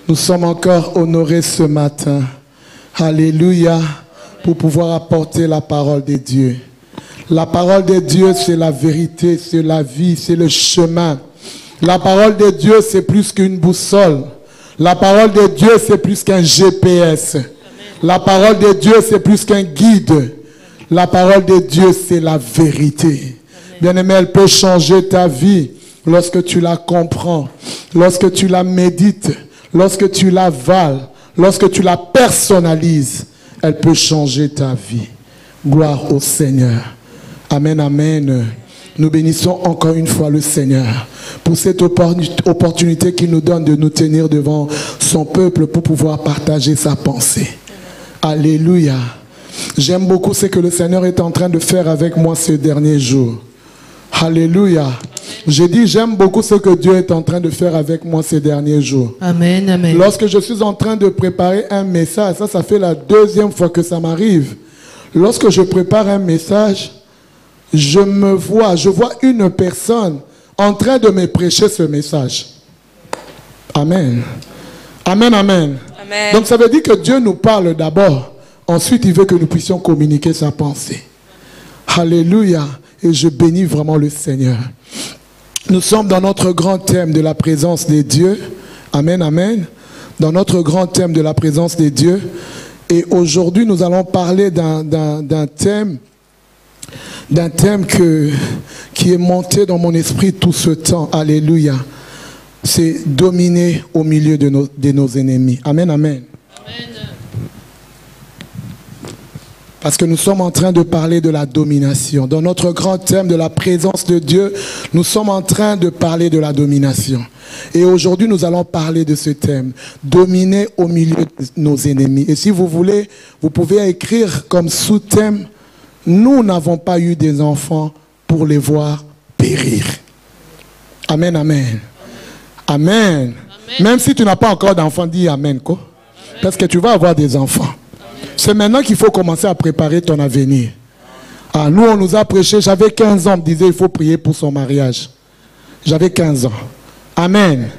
Nous sommes encore honorés ce matin. Alléluia. Pour pouvoir apporter la parole de Dieu. La parole de Dieu, c'est la vérité, c'est la vie, c'est le chemin. La parole de Dieu, c'est plus qu'une boussole. La parole de Dieu, c'est plus qu'un GPS. La parole de Dieu, c'est plus qu'un guide. La parole de Dieu, c'est la vérité. Bien-aimé, elle peut changer ta vie lorsque tu la comprends, lorsque tu la médites, lorsque tu l'avales, lorsque tu la personnalises. Elle peut changer ta vie. Gloire au Seigneur. Amen, amen. Nous bénissons encore une fois le Seigneur pour cette opportunité qu'il nous donne de nous tenir devant son peuple pour pouvoir partager sa pensée. Alléluia. J'aime beaucoup ce que le Seigneur est en train de faire avec moi ces derniers jours. Alléluia. J'ai dit, j'aime beaucoup ce que Dieu est en train de faire avec moi ces derniers jours. Amen, amen. Lorsque je suis en train de préparer un message, ça fait la deuxième fois que ça m'arrive. Lorsque je prépare un message, je vois une personne en train de me prêcher ce message. Amen. Amen, amen. Amen. Donc ça veut dire que Dieu nous parle d'abord. Ensuite, il veut que nous puissions communiquer sa pensée. Alléluia. Et je bénis vraiment le Seigneur. Nous sommes dans notre grand thème de la présence de Dieu. Amen, amen. Dans notre grand thème de la présence de Dieu. Et aujourd'hui, nous allons parler d'un thème qui est monté dans mon esprit tout ce temps. Alléluia. C'est dominer au milieu de nos ennemis. Amen, amen. Amen. Parce que nous sommes en train de parler de la domination. Dans notre grand thème de la présence de Dieu, nous sommes en train de parler de la domination. Et aujourd'hui, nous allons parler de ce thème. Dominer au milieu de nos ennemis. Et si vous voulez, vous pouvez écrire comme sous-thème, nous n'avons pas eu des enfants pour les voir périr. Amen, amen. Amen. Amen. Même si tu n'as pas encore d'enfants, dis amen, quoi. Parce que tu vas avoir des enfants. C'est maintenant qu'il faut commencer à préparer ton avenir. Ah, nous, on nous a prêché, j'avais 15 ans, on me disait il faut prier pour son mariage. J'avais 15 ans. Amen.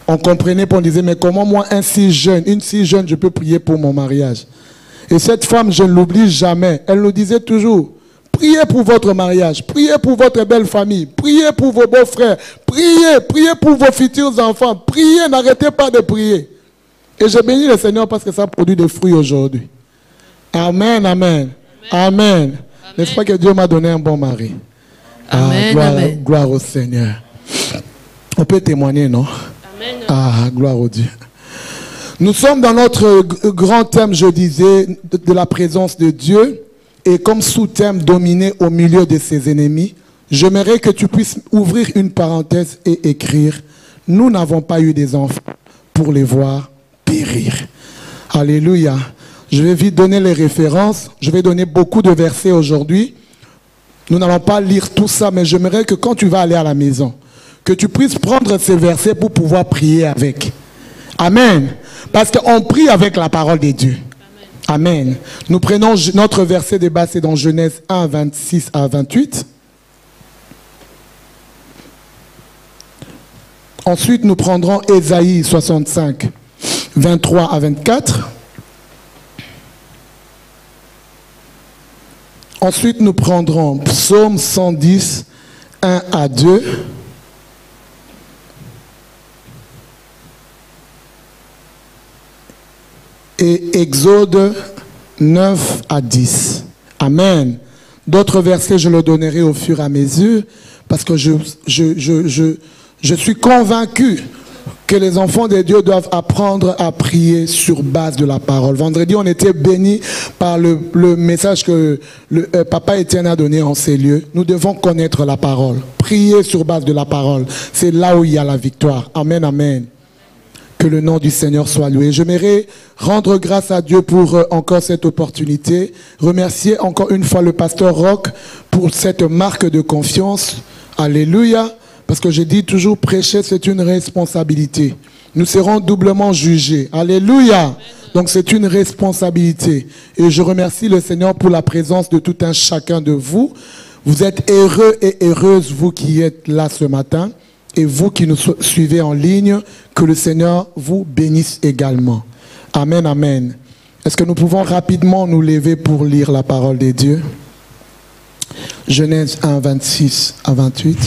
On comprenait, on disait, mais comment moi, une si jeune, je peux prier pour mon mariage? Et cette femme, je ne l'oublie jamais, elle nous disait toujours, priez pour votre mariage, priez pour votre belle famille, priez pour vos beaux-frères, priez pour vos futurs enfants, priez, n'arrêtez pas de prier. Et je bénis le Seigneur parce que ça produit des fruits aujourd'hui. Amen, amen, amen. N'est-ce pas que Dieu m'a donné un bon mari? Amen, amen. Gloire au Seigneur. On peut témoigner, non? Amen. Ah, gloire au Dieu. Nous sommes dans notre grand thème, je disais, de la présence de Dieu. Et comme sous-thème, dominer au milieu de ses ennemis. J'aimerais que tu puisses ouvrir une parenthèse et écrire, nous n'avons pas eu des enfants pour les voir périr. Alléluia. Je vais vite donner les références. Je vais donner beaucoup de versets aujourd'hui. Nous n'allons pas lire tout ça, mais j'aimerais que quand tu vas aller à la maison, que tu puisses prendre ces versets pour pouvoir prier avec. Amen. Parce qu'on prie avec la parole de Dieu. Amen. Amen. Nous prenons notre verset de base, c'est dans Genèse 1, 26 à 28. Ensuite, nous prendrons Ésaïe 65, 23 à 24. Ensuite, nous prendrons Psaume 110, 1 à 2. Et Exode 9 à 10. Amen. D'autres versets, je le donnerai au fur et à mesure, parce que je suis convaincu que les enfants de Dieu doivent apprendre à prier sur base de la parole. Vendredi, on était bénis par le message que le Papa Étienne a donné en ces lieux. Nous devons connaître la parole. Prier sur base de la parole. C'est là où il y a la victoire. Amen, amen. Que le nom du Seigneur soit loué. J'aimerais rendre grâce à Dieu pour encore cette opportunité. Remercier encore une fois le pasteur Roch pour cette marque de confiance. Alléluia. Parce que je dis toujours, prêcher, c'est une responsabilité. Nous serons doublement jugés. Alléluia. Donc c'est une responsabilité. Et je remercie le Seigneur pour la présence de tout un chacun de vous. Vous êtes heureux et heureuses, vous qui êtes là ce matin. Et vous qui nous suivez en ligne, que le Seigneur vous bénisse également. Amen, amen. Est-ce que nous pouvons rapidement nous lever pour lire la parole de Dieu? Genèse 1, 26 à 28.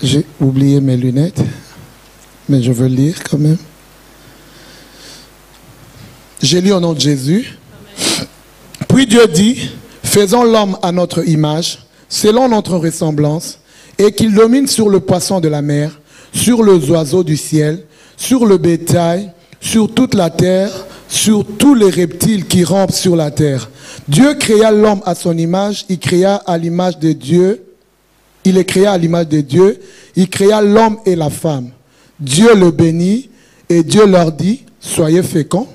J'ai oublié mes lunettes, mais je veux lire quand même. J'ai lu au nom de Jésus. Amen. Puis Dieu dit, faisons l'homme à notre image, selon notre ressemblance, et qu'il domine sur le poisson de la mer, sur les oiseaux du ciel, sur le bétail, sur toute la terre, sur tous les reptiles qui rampent sur la terre. Dieu créa l'homme à son image, il créa à l'image de Dieu. Il les créa à l'image de Dieu. Il créa l'homme et la femme. Dieu le bénit et Dieu leur dit, soyez féconds,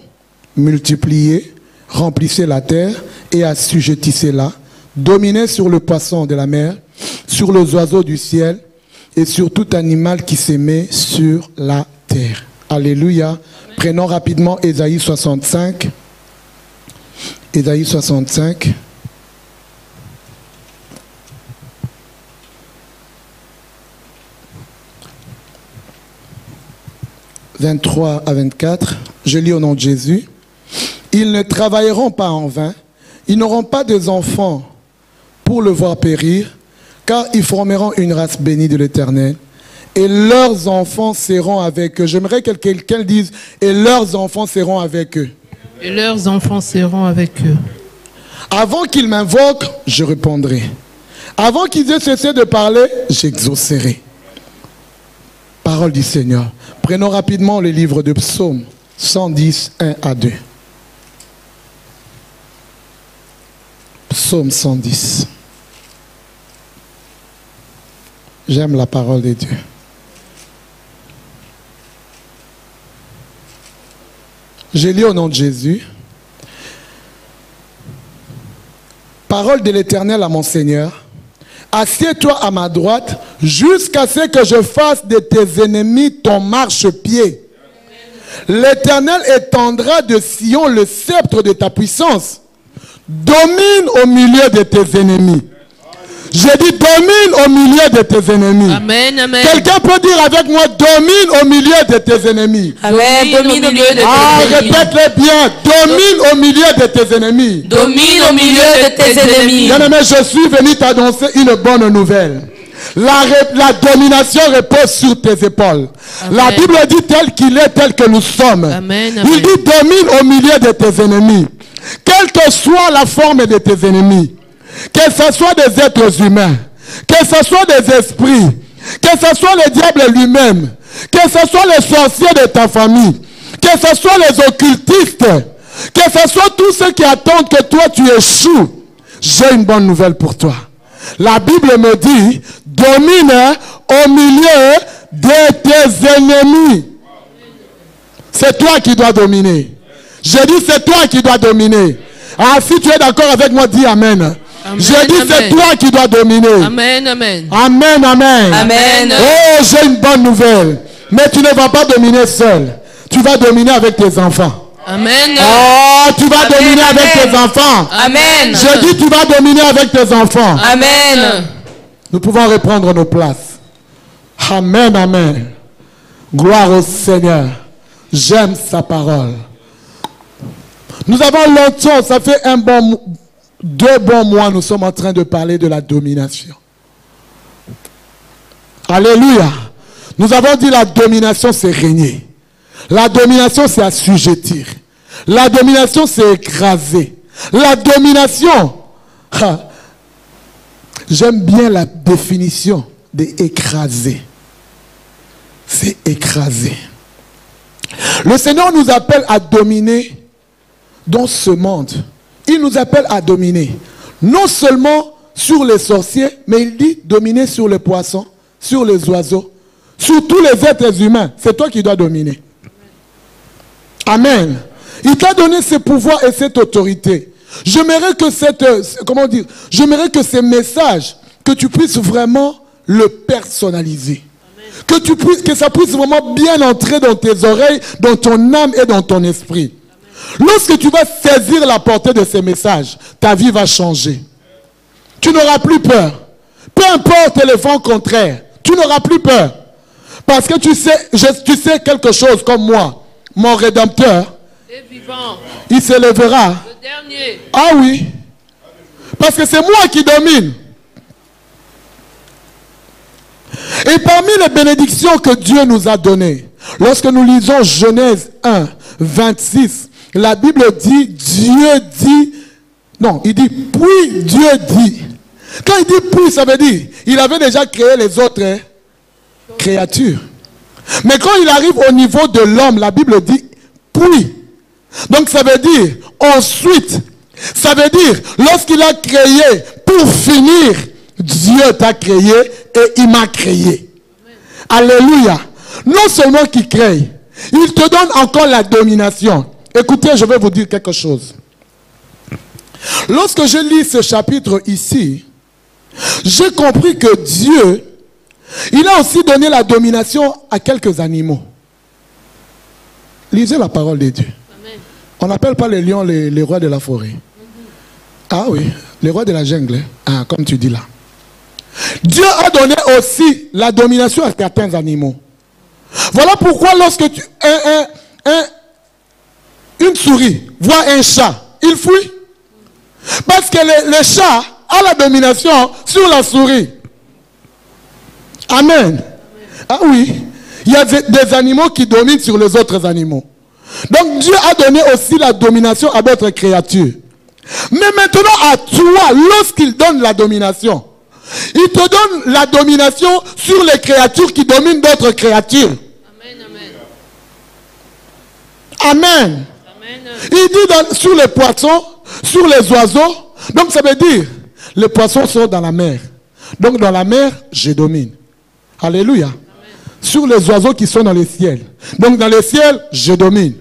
multipliez, remplissez la terre et assujettissez-la. Dominez sur le poisson de la mer, sur les oiseaux du ciel et sur tout animal qui s'émet sur la terre. Alléluia. Amen. Prenons rapidement Ésaïe 65. Ésaïe 65. 23 à 24, je lis au nom de Jésus. Ils ne travailleront pas en vain, ils n'auront pas des enfants pour le voir périr, car ils formeront une race bénie de l'Éternel, et leurs enfants seront avec eux. J'aimerais que quelqu'un dise, et leurs enfants seront avec eux. Et leurs enfants seront avec eux. Avant qu'ils m'invoquent, je répondrai. Avant qu'ils aient cessé de parler, j'exaucerai. Parole du Seigneur. Prenons rapidement le livre de Psaume 110, 1 à 2. Psaume 110. J'aime la parole de Dieu. Je lis au nom de Jésus. Parole de l'Éternel à mon Seigneur. Assieds-toi à ma droite jusqu'à ce que je fasse de tes ennemis ton marchepied. L'Éternel étendra de Sion le sceptre de ta puissance. Domine au milieu de tes ennemis. J'ai dit domine au milieu de tes ennemis. Amen, amen. Quelqu'un peut dire avec moi domine au milieu de tes ennemis. Amen, domine au milieu de tes ennemis. Répète-le bien. Domine au milieu de tes ennemis. Domine au milieu de tes ennemis. Bien-aimé, je suis venu t'annoncer une bonne nouvelle. La domination repose sur tes épaules. Amen. La Bible dit tel qu'il est, tel que nous sommes. Amen, amen. Il dit domine au milieu de tes ennemis. Quelle que soit la forme de tes ennemis. Que ce soit des êtres humains, que ce soit des esprits, que ce soit le diable lui-même, que ce soit les sorciers de ta famille, que ce soit les occultistes, que ce soit tous ceux qui attendent que toi tu échoues, j'ai une bonne nouvelle pour toi. La Bible me dit, domine au milieu de tes ennemis. C'est toi qui dois dominer. J'ai dit c'est toi qui dois dominer. Ah, si tu es d'accord avec moi, dis Amen. Amen, j'ai dit c'est toi qui dois dominer. Amen, amen. Amen, amen. Amen. Oh, j'ai une bonne nouvelle. Mais tu ne vas pas dominer seul. Tu vas dominer avec tes enfants. Amen. Oh, tu vas dominer avec tes enfants. Amen. J'ai dit tu vas dominer avec tes enfants. Amen. Nous pouvons reprendre nos places. Amen, amen. Gloire au Seigneur. J'aime sa parole. Nous avons longtemps, ça fait 2 bons mois, nous sommes en train de parler de la domination. Alléluia. Nous avons dit la domination, c'est régner. La domination, c'est assujettir. La domination, c'est écraser. La domination, j'aime bien la définition d'écraser. C'est écraser. Le Seigneur nous appelle à dominer dans ce monde. Il nous appelle à dominer. Non seulement sur les sorciers, mais il dit dominer sur les poissons, sur les oiseaux, sur tous les êtres humains. C'est toi qui dois dominer. Amen. Il t'a donné ce pouvoir et cette autorité. J'aimerais que j'aimerais que ces messages, que tu puisses vraiment le personnaliser. Que ça puisse vraiment bien entrer dans tes oreilles, dans ton âme et dans ton esprit. Lorsque tu vas saisir la portée de ces messages, ta vie va changer. Tu n'auras plus peur. Peu importe les vents contraires, tu n'auras plus peur. Parce que tu sais quelque chose comme moi. Mon Rédempteur, vivant. Il se lèvera. Le dernier. Ah oui. Parce que c'est moi qui domine. Et parmi les bénédictions que Dieu nous a données, lorsque nous lisons Genèse 1, 26, la Bible dit, Dieu dit, non, il dit, puis Dieu dit. Quand il dit puis, ça veut dire, il avait déjà créé les autres créatures. Mais quand il arrive au niveau de l'homme, la Bible dit, puis. Donc ça veut dire, ensuite, ça veut dire, lorsqu'il a créé, pour finir, Dieu t'a créé et il m'a créé. Amen. Alléluia. Non seulement qu'il crée, il te donne encore la domination. Écoutez, je vais vous dire quelque chose. Lorsque je lis ce chapitre ici, j'ai compris que Dieu, il a aussi donné la domination à quelques animaux. Lisez la parole de Dieu. Amen. On n'appelle pas les lions les rois de la forêt. Ah oui, les rois de la jungle, ah, comme tu dis là. Dieu a donné aussi la domination à certains animaux. Voilà pourquoi lorsque une souris voit un chat, il fuit. Parce que le chat a la domination sur la souris. Amen. Ah oui, il y a des animaux qui dominent sur les autres animaux. Donc Dieu a donné aussi la domination à d'autres créatures. Mais maintenant à toi, lorsqu'il donne la domination, il te donne la domination sur les créatures qui dominent d'autres créatures. Amen, amen. Amen. Amen. Il dit sur les poissons, sur les oiseaux. Donc ça veut dire, les poissons sont dans la mer. Donc dans la mer, je domine. Alléluia. Amen. Sur les oiseaux qui sont dans les ciels. Donc dans les ciels, je domine.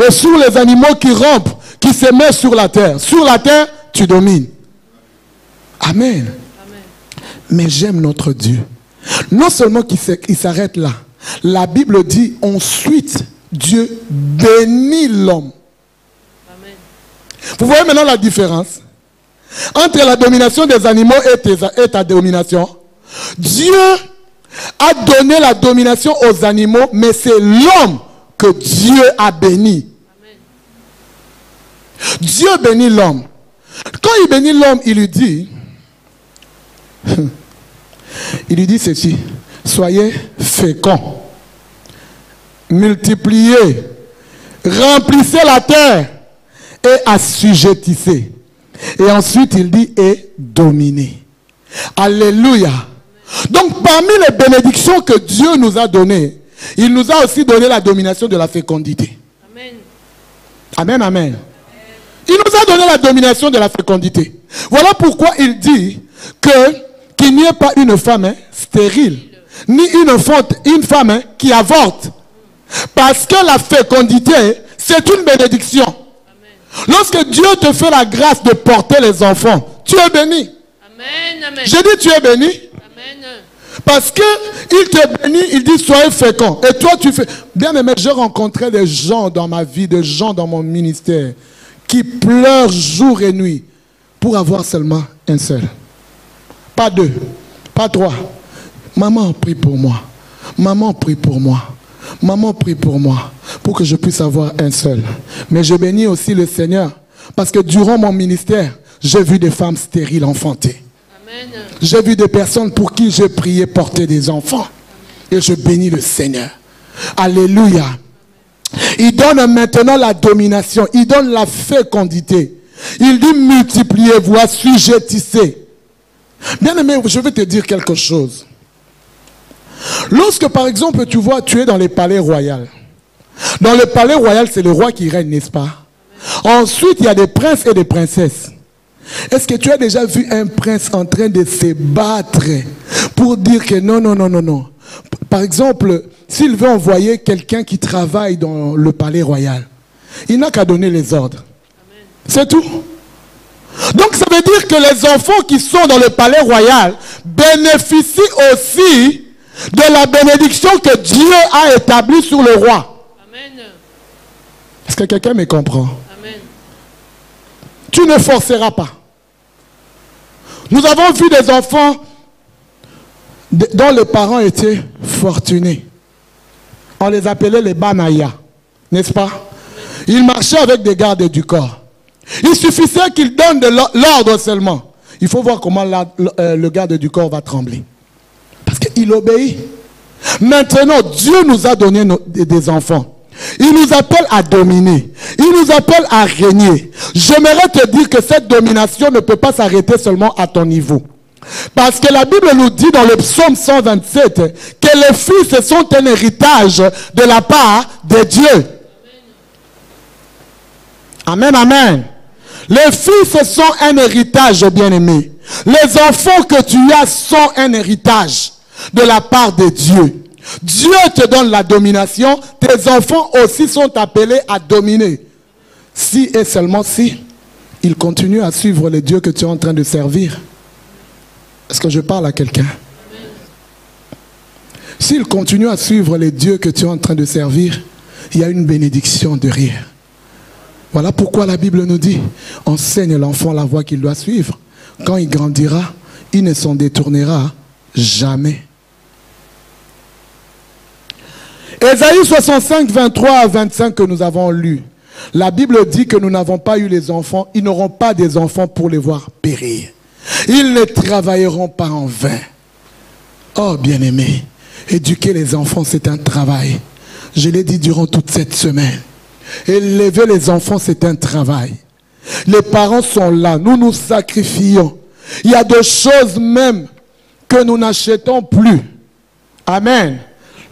Et sur les animaux qui rampent, qui se mettent sur la terre. Sur la terre, tu domines. Amen. Amen. Mais j'aime notre Dieu. Non seulement qu'il s'arrête là. La Bible dit, ensuite, Dieu bénit l'homme. Amen. Vous voyez maintenant la différence entre la domination des animaux et ta domination. Dieu a donné la domination aux animaux, mais c'est l'homme que Dieu a béni. Amen. Dieu bénit l'homme. Quand il bénit l'homme, il lui dit ceci: soyez féconds, multipliez, remplissez la terre et assujettissez. Et ensuite il dit et dominez. Alléluia. Donc parmi les bénédictions que Dieu nous a données, il nous a aussi donné la domination de la fécondité. Amen. Amen, amen. Il nous a donné la domination de la fécondité. Voilà pourquoi il dit qu'il n'y ait pas une femme stérile, ni une femme qui avorte. Parce que la fécondité, c'est une bénédiction. Amen. Lorsque Dieu te fait la grâce de porter les enfants, tu es béni. Amen, amen. Je dis tu es béni. Amen. Parce qu'il te bénit, il dit soyez fécond. Et toi tu fais. Bien aimé, j'ai rencontré des gens dans ma vie, des gens dans mon ministère, qui pleurent jour et nuit pour avoir seulement un seul. Pas deux, pas trois. Maman prie pour moi. Maman prie pour moi. Maman prie pour moi, pour que je puisse avoir un seul. Mais je bénis aussi le Seigneur, parce que durant mon ministère, j'ai vu des femmes stériles enfanter. J'ai vu des personnes pour qui j'ai prié porter des enfants. Et je bénis le Seigneur. Alléluia. Il donne maintenant la domination. Il donne la fécondité. Il dit multipliez-vous, assujettissez. Bien aimé, je vais te dire quelque chose. Lorsque par exemple tu vois, tu es dans les palais royaux. Dans le palais royal, c'est le roi qui règne, n'est-ce pas? Ensuite, il y a des princes et des princesses. Est-ce que tu as déjà vu un prince en train de se battre pour dire que non, non, non, non, non. Par exemple, s'il veut envoyer quelqu'un qui travaille dans le palais royal, il n'a qu'à donner les ordres. C'est tout. Donc ça veut dire que les enfants qui sont dans le palais royal bénéficient aussi de la bénédiction que Dieu a établie sur le roi. Amen. Est-ce que quelqu'un me comprend? Amen. Tu ne forceras pas. Nous avons vu des enfants dont les parents étaient fortunés. On les appelait les Banaya, n'est-ce pas? Ils marchaient avec des gardes du corps. Il suffisait qu'ils donnent de l'ordre seulement. Il faut voir comment le garde du corps va trembler. Parce qu'il obéit. Maintenant, Dieu nous a donné des enfants. Il nous appelle à dominer. Il nous appelle à régner. J'aimerais te dire que cette domination ne peut pas s'arrêter seulement à ton niveau. Parce que la Bible nous dit dans le psaume 127 que les fils sont un héritage de la part de Dieu. Amen, amen. Les fils sont un héritage, bien-aimé. Les enfants que tu as sont un héritage de la part de Dieu. Dieu te donne la domination. Tes enfants aussi sont appelés à dominer. Si et seulement si ils continuent à suivre les dieux que tu es en train de servir. Est-ce que je parle à quelqu'un? S'ils continuent à suivre les dieux que tu es en train de servir, il y a une bénédiction derrière. Voilà pourquoi la Bible nous dit, enseigne l'enfant la voie qu'il doit suivre. Quand il grandira, il ne s'en détournera jamais. Ésaïe 65, 23 à 25 que nous avons lu. La Bible dit que nous n'avons pas eu les enfants, ils n'auront pas des enfants pour les voir périr. Ils ne travailleront pas en vain. Oh bien-aimé, éduquer les enfants c'est un travail. Je l'ai dit durant toute cette semaine. Élever les enfants c'est un travail. Les parents sont là, nous nous sacrifions. Il y a des choses même que nous n'achetons plus. Amen.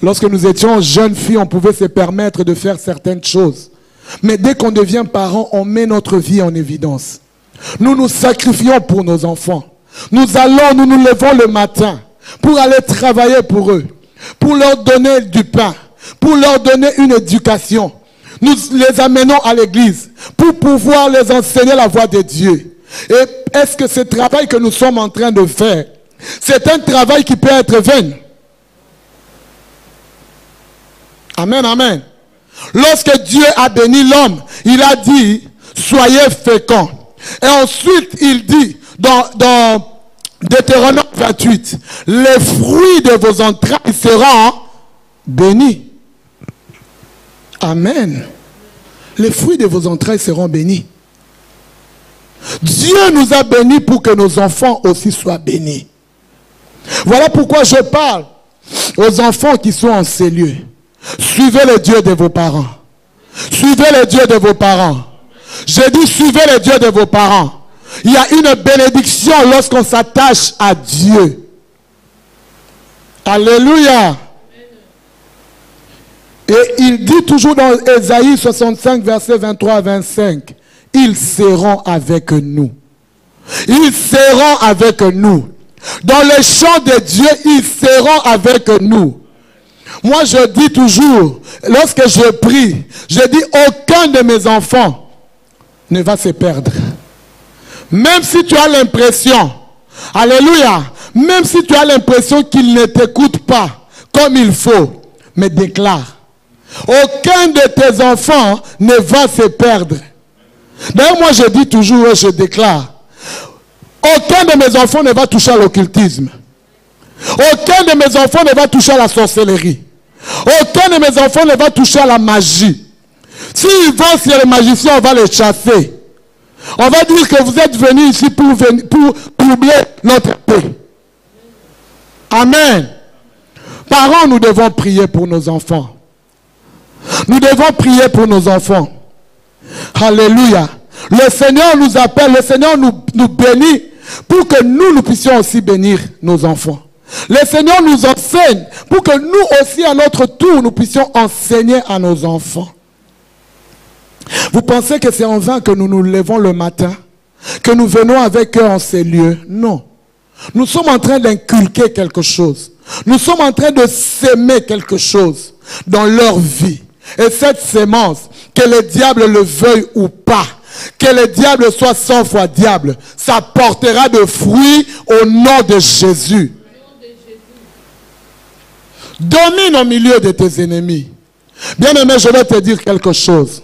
Lorsque nous étions jeunes filles, on pouvait se permettre de faire certaines choses. Mais dès qu'on devient parent, on met notre vie en évidence. Nous nous sacrifions pour nos enfants. Nous nous levons le matin pour aller travailler pour eux, pour leur donner du pain, pour leur donner une éducation. Nous les amenons à l'église pour pouvoir les enseigner la voie de Dieu. Et est-ce que ce travail que nous sommes en train de faire, c'est un travail qui peut être vain? Amen, amen. Lorsque Dieu a béni l'homme, il a dit, soyez féconds. Et ensuite, il dit, dans Deutéronome 28, les fruits de vos entrailles seront bénis. Amen. Les fruits de vos entrailles seront bénis. Dieu nous a bénis pour que nos enfants aussi soient bénis. Voilà pourquoi je parle aux enfants qui sont en ces lieux. Suivez le Dieu de vos parents. Suivez le Dieu de vos parents. J'ai dit suivez le Dieu de vos parents. Il y a une bénédiction lorsqu'on s'attache à Dieu. Alléluia. Et il dit toujours dans Ésaïe 65, versets 23 à 25, ils seront avec nous. Ils seront avec nous. Dans le champ de Dieu, ils seront avec nous. Moi, je dis toujours, lorsque je prie, je dis aucun de mes enfants ne va se perdre. Même si tu as l'impression, alléluia, même si tu as l'impression qu'il ne t'écoute pas comme il faut, mais déclare, aucun de tes enfants ne va se perdre. D'ailleurs, moi je dis toujours et je déclare, aucun de mes enfants ne va toucher à l'occultisme. Aucun de mes enfants ne va toucher à la sorcellerie. Aucun de mes enfants ne va toucher à la magie. S'ils vont sur les magiciens, on va les chasser. On va dire que vous êtes venus ici pour troubler notre paix. Amen. Parents, nous devons prier pour nos enfants. Nous devons prier pour nos enfants. Alléluia. Le Seigneur nous appelle, le Seigneur nous bénit pour que nous puissions aussi bénir nos enfants. Le Seigneur nous enseigne pour que nous aussi à notre tour nous puissions enseigner à nos enfants. Vous pensez que c'est en vain que nous nous levons le matin, que nous venons avec eux en ces lieux? Non. Nous sommes en train d'inculquer quelque chose. Nous sommes en train de s'aimer quelque chose dans leur vie. Et cette sémence, que le diable le veuille ou pas, que le diable soit 100 fois diable, ça portera de fruits au nom de Jésus. Domine au milieu de tes ennemis. Bien-aimé, je vais te dire quelque chose.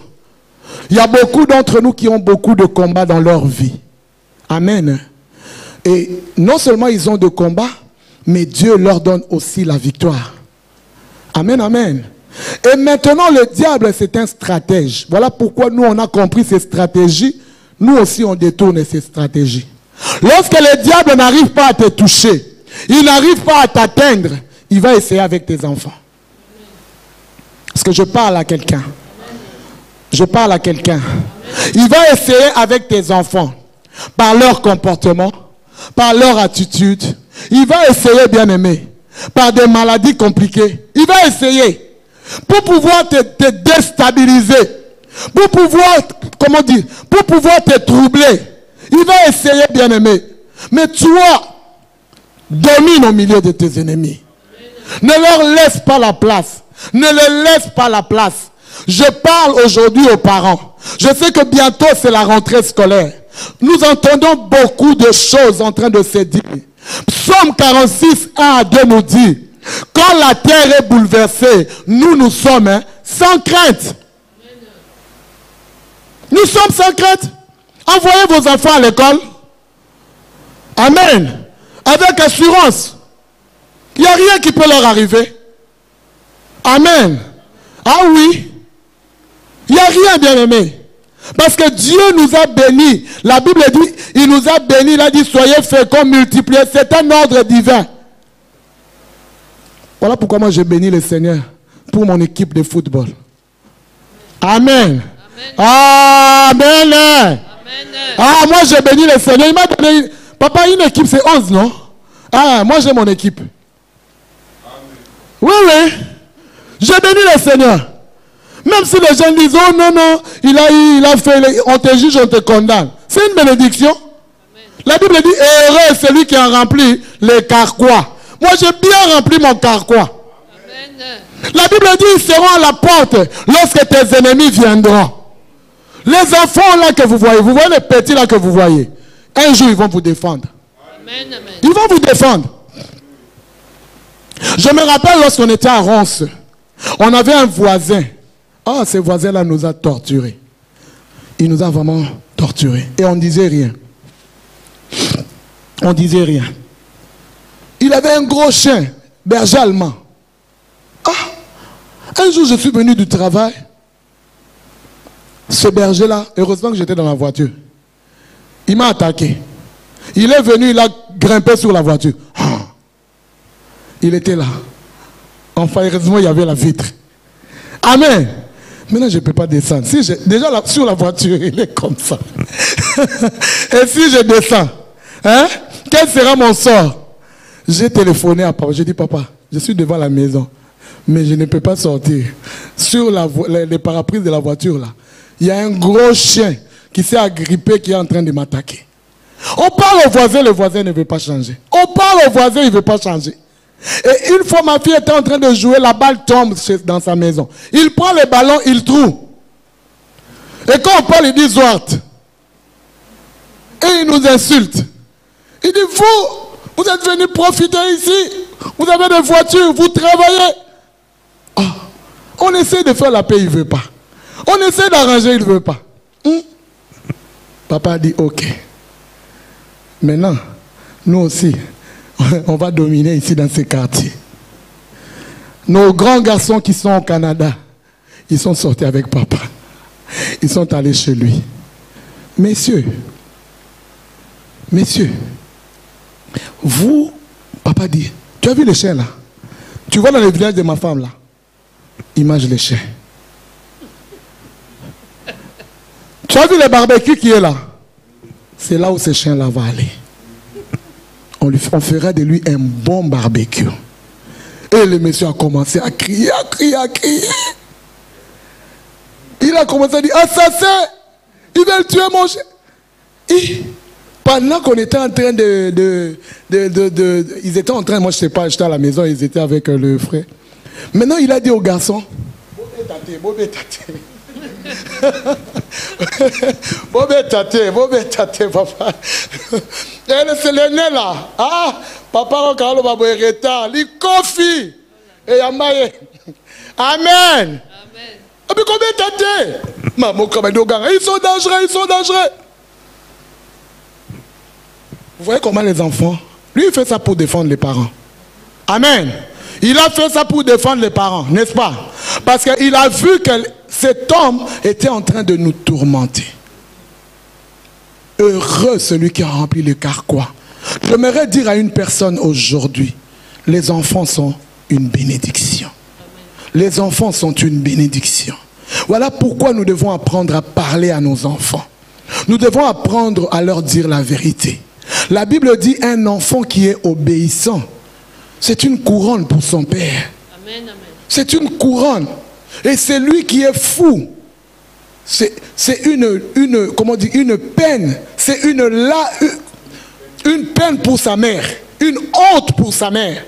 Il y a beaucoup d'entre nous qui ont beaucoup de combats dans leur vie. Amen. Et non seulement ils ont de combats, mais Dieu leur donne aussi la victoire. Amen, amen. Et maintenant, le diable, c'est un stratège. Voilà pourquoi nous, on a compris ces stratégies. Nous aussi, on détourne ces stratégies. Lorsque le diable n'arrive pas à te toucher, il n'arrive pas à t'atteindre, il va essayer avec tes enfants. Parce que je parle à quelqu'un. Je parle à quelqu'un. Il va essayer avec tes enfants, par leur comportement, par leur attitude. Il va essayer, bien aimé, par des maladies compliquées. Il va essayer pour pouvoir te déstabiliser, pour pouvoir, comment dire, pour pouvoir te troubler. Il va essayer, bien aimé. Mais toi, domine au milieu de tes ennemis. Ne leur laisse pas la place. Ne les laisse pas la place. Je parle aujourd'hui aux parents. Je sais que bientôt c'est la rentrée scolaire. Nous entendons beaucoup de choses en train de se dire. Psaume 46, 1 à 2 nous dit, quand la terre est bouleversée, nous sommes sans crainte. Nous sommes sans crainte. Envoyez vos enfants à l'école. Amen. Avec assurance. Il n'y a rien qui peut leur arriver. Amen. Ah oui. Il n'y a rien, bien aimé. Parce que Dieu nous a bénis. La Bible dit, il nous a bénis. Il a dit, soyez féconds, multipliez. C'est un ordre divin. Voilà pourquoi moi je bénis le Seigneur pour mon équipe de football. Amen. Amen. Amen. Ah, moi j'ai béni le Seigneur. Il m'a donné, papa, une équipe c'est 11, non? Ah, moi j'ai mon équipe. Amen. Oui, oui. J'ai béni le Seigneur. Même si les gens disent, oh non, non, il a fait, on te juge, on te condamne. C'est une bénédiction. Amen. La Bible dit, heureux est celui qui a rempli les carquois. Moi, j'ai bien rempli mon carquois. Amen. La Bible dit, ils seront à la porte lorsque tes ennemis viendront. Les enfants là que vous voyez les petits là que vous voyez, un jour ils vont vous défendre. Amen, amen. Ils vont vous défendre. Je me rappelle lorsqu'on était à Ronce, on avait un voisin. Ah, ce voisin-là nous a torturés. Il nous a vraiment torturés. Et on ne disait rien. On ne disait rien. Il avait un gros chien, berger allemand. Ah, un jour, je suis venu du travail. Ce berger-là, heureusement que j'étais dans la voiture. Il m'a attaqué. Il est venu, il a grimpé sur la voiture. Il était là. Enfin, heureusement, il y avait la vitre. Amen. Maintenant, je ne peux pas descendre. Si déjà, sur la voiture, il est comme ça. Et si je descends, hein, quel sera mon sort? J'ai téléphoné à papa. J'ai dit, papa, je suis devant la maison, mais je ne peux pas sortir. Sur les paraprises de la voiture, là, il y a un gros chien qui s'est agrippé, qui est en train de m'attaquer. On parle au voisin, le voisin ne veut pas changer. On parle au voisin, il ne veut pas changer. Et une fois, ma fille était en train de jouer, la balle tombe dans sa maison. Il prend le ballon, il trouve. Et quand on parle, il dit Zwart. Et il nous insulte. Il dit, vous êtes venus profiter ici. Vous avez des voitures, vous travaillez. Ah, on essaie de faire la paix, il ne veut pas. On essaie d'arranger, il ne veut pas. Papa dit, ok. Maintenant, nous aussi, on va dominer ici dans ces quartiers. Nos grands garçons qui sont au Canada, ils sont sortis avec papa. Ils sont allés chez lui. Messieurs, vous, papa dit, tu as vu les chiens là? Tu vois dans le village de ma femme là? Image les chiens. Tu as vu le barbecue qui est là? C'est là où ce chien-là va aller. On fera de lui un bon barbecue. Et le monsieur a commencé à crier, à crier, à crier. Il a commencé à dire, assassin, ils veulent tuer mon chien. Et pendant qu'on était en train ils étaient en train, moi je ne sais pas, j'étais à la maison, ils étaient avec le frère. Maintenant il a dit au garçon, Bobé tate. Bobé tate, papa. Et c'est le nez là. Ah, papa, on a le babouereta, li kofi. Et yamaye. Amen. Et puis combien tate? Maman, ils sont dangereux, ils sont dangereux. Vous voyez comment les enfants, lui il fait ça pour défendre les parents. Amen. Il a fait ça pour défendre les parents, n'est-ce pas? Parce qu'il a vu que cet homme était en train de nous tourmenter. Heureux celui qui a rempli le carquois. J'aimerais dire à une personne aujourd'hui, les enfants sont une bénédiction. Les enfants sont une bénédiction. Voilà pourquoi nous devons apprendre à parler à nos enfants. Nous devons apprendre à leur dire la vérité. La Bible dit un enfant qui est obéissant, c'est une couronne pour son père. Amen, amen. C'est une couronne. Et c'est lui qui est fou. C'est comment dire, une peine. C'est une peine pour sa mère. Une honte pour sa mère.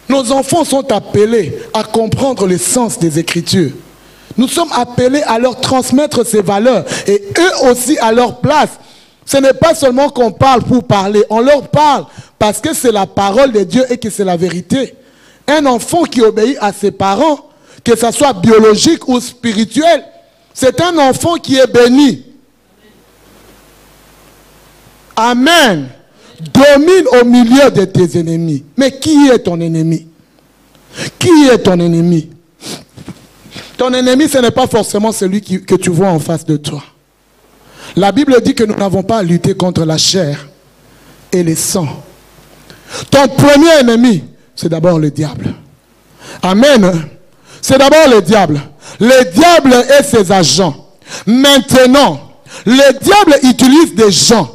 Nos enfants sont appelés à comprendre le sens des Écritures. Nous sommes appelés à leur transmettre ces valeurs. Et eux aussi à leur place. Ce n'est pas seulement qu'on parle pour parler. On leur parle parce que c'est la parole de Dieu et que c'est la vérité. Un enfant qui obéit à ses parents, que ce soit biologique ou spirituel, c'est un enfant qui est béni. Amen. Domine au milieu de tes ennemis. Mais qui est ton ennemi? Qui est ton ennemi? Ton ennemi, ce n'est pas forcément celui que tu vois en face de toi. La Bible dit que nous n'avons pas à lutter contre la chair et le sang. Ton premier ennemi, c'est d'abord le diable. Amen. C'est d'abord le diable. Le diable et ses agents. Maintenant, le diable utilise des gens.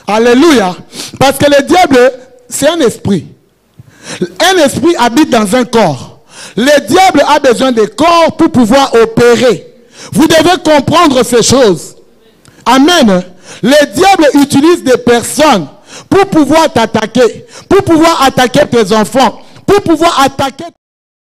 Alléluia. Parce que le diable, c'est un esprit. Un esprit habite dans un corps. Le diable a besoin des corps pour pouvoir opérer. Vous devez comprendre ces choses. Amen. Le diable utilise des personnes pour pouvoir t'attaquer, pour pouvoir attaquer tes enfants, pour pouvoir attaquer